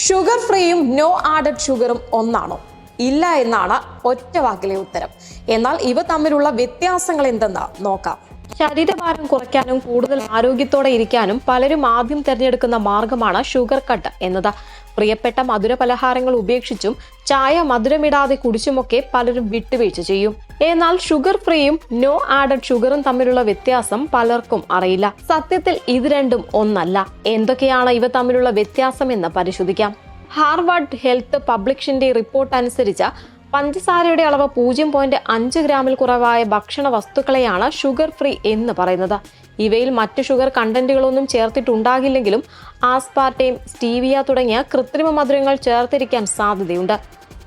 Sugar ഫ്രീയും no added ഷുഗറും ഒന്നാണോ? ഇല്ല എന്നാണ് ഒറ്റ വാക്കിലെ ഉത്തരം. എന്നാൽ ഇവ തമ്മിലുള്ള വ്യത്യാസങ്ങൾ എന്തെന്ന് നോക്കാം. ശരീരഭാരം കുറയ്ക്കാനും കൂടുതൽ ആരോഗ്യത്തോടെ ഇരിക്കാനും പലരും ആദ്യം തിരഞ്ഞെടുക്കുന്ന മാർഗമാണ് ഷുഗർ കട്ട് എന്നത്. പ്രിയപ്പെട്ട മധുര പലഹാരങ്ങൾ ഉപേക്ഷിച്ചും ചായ മധുരമിടാതെ കുടിച്ചുമൊക്കെ പലരും വിട്ടുവീഴ്ച ചെയ്യും. എന്നാൽ ഷുഗർ ഫ്രീയും നോ ആഡഡ് ഷുഗറും തമ്മിലുള്ള വ്യത്യാസം പലർക്കും അറിയില്ല. സത്യത്തിൽ ഇത് രണ്ടും ഒന്നല്ല. എന്തൊക്കെയാണ് ഇവ തമ്മിലുള്ള വ്യത്യാസം എന്ന് പരിശോധിക്കാം. ഹാർവാർഡ് ഹെൽത്ത് പബ്ലിഷിന്റെ റിപ്പോർട്ട് അനുസരിച്ച് പഞ്ചസാരയുടെ അളവ് 0.5 ഗ്രാമിൽ കുറവായ ഭക്ഷണ വസ്തുക്കളെയാണ് ഷുഗർ ഫ്രീ എന്ന് പറയുന്നത്. ഇവയിൽ മറ്റ് ഷുഗർ കണ്ടന്റുകളൊന്നും ചേർത്തിട്ടുണ്ടാകില്ലെങ്കിലും ആസ്പാർട്ടേം, സ്റ്റീവിയ തുടങ്ങിയ കൃത്രിമ മധുരങ്ങൾ ചേർത്തിരിക്കാൻ സാധ്യതയുണ്ട്.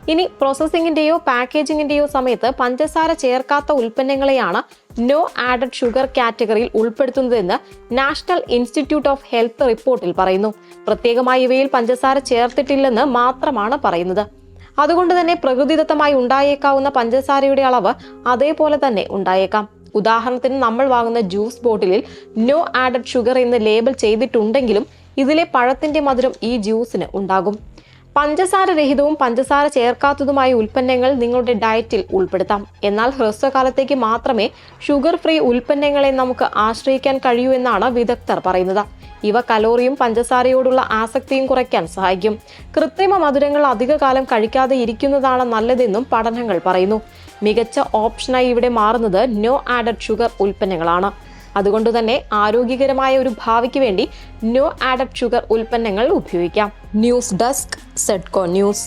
ഇനി പ്രോസസ്സിംഗിന്റെയോ പാക്കേജിംഗിന്റെയോ സമയത്ത് പഞ്ചസാര ചേർക്കാത്ത ഉൽപ്പന്നങ്ങളെയാണ് നോ ആഡഡ് ഷുഗർ കാറ്റഗറിയിൽ ഉൾപ്പെടുത്തുന്നതെന്ന് നാഷണൽ ഇൻസ്റ്റിറ്റ്യൂട്ട് ഓഫ് ഹെൽത്ത് റിപ്പോർട്ടിൽ പറയുന്നു. പ്രത്യേകമായി ഇവയിൽ പഞ്ചസാര ചേർത്തിട്ടില്ലെന്ന് മാത്രമാണ് പറയുന്നത്. അതുകൊണ്ട് തന്നെ പ്രകൃതിദത്തമായി ഉണ്ടായേക്കാവുന്ന പഞ്ചസാരയുടെ അളവ് അതേപോലെ തന്നെ ഉണ്ടായേക്കാം. ഉദാഹരണത്തിന് നമ്മൾ വാങ്ങുന്ന ജ്യൂസ് ബോട്ടിലിൽ നോ ആഡഡ് ഷുഗർ എന്ന് ലേബൽ ചെയ്തിട്ടുണ്ടെങ്കിലും ഇതിലെ പഴത്തിന്റെ മധുരം ഈ ജ്യൂസിന് ഉണ്ടാകും. പഞ്ചസാര രഹിതവും പഞ്ചസാര ചേർക്കാത്തതുമായ ഉൽപ്പന്നങ്ങൾ നിങ്ങളുടെ ഡയറ്റിൽ ഉൾപ്പെടുത്താം. എന്നാൽ ഹ്രസ്വകാലത്തേക്ക് മാത്രമേ ഷുഗർ ഫ്രീ ഉൽപ്പന്നങ്ങളെ നമുക്ക് ആശ്രയിക്കാൻ കഴിയൂ എന്നാണ് വിദഗ്ധർ പറയുന്നത്. ഇവ കലോറിയും പഞ്ചസാരയോടുള്ള ആസക്തിയും കുറയ്ക്കാൻ സഹായിക്കും. കൃത്രിമ മധുരങ്ങൾ അധികകാലം കഴിക്കാതെ ഇരിക്കുന്നതാണ് നല്ലതെന്നും പഠനങ്ങൾ പറയുന്നു. മികച്ച ഓപ്ഷനായി ഇവിടെ മാറുന്നത് നോ ആഡഡ് ഷുഗർ ഉൽപ്പന്നങ്ങളാണ്. അതുകൊണ്ട് തന്നെ ആരോഗ്യകരമായ ഒരു ഭാവിക്ക് വേണ്ടി നോ ആഡഡ് ഷുഗർ ഉൽപ്പന്നങ്ങൾ ഉപയോഗിക്കാം. ന്യൂസ് ഡെസ്ക്, സെഡ്കോ ന്യൂസ്.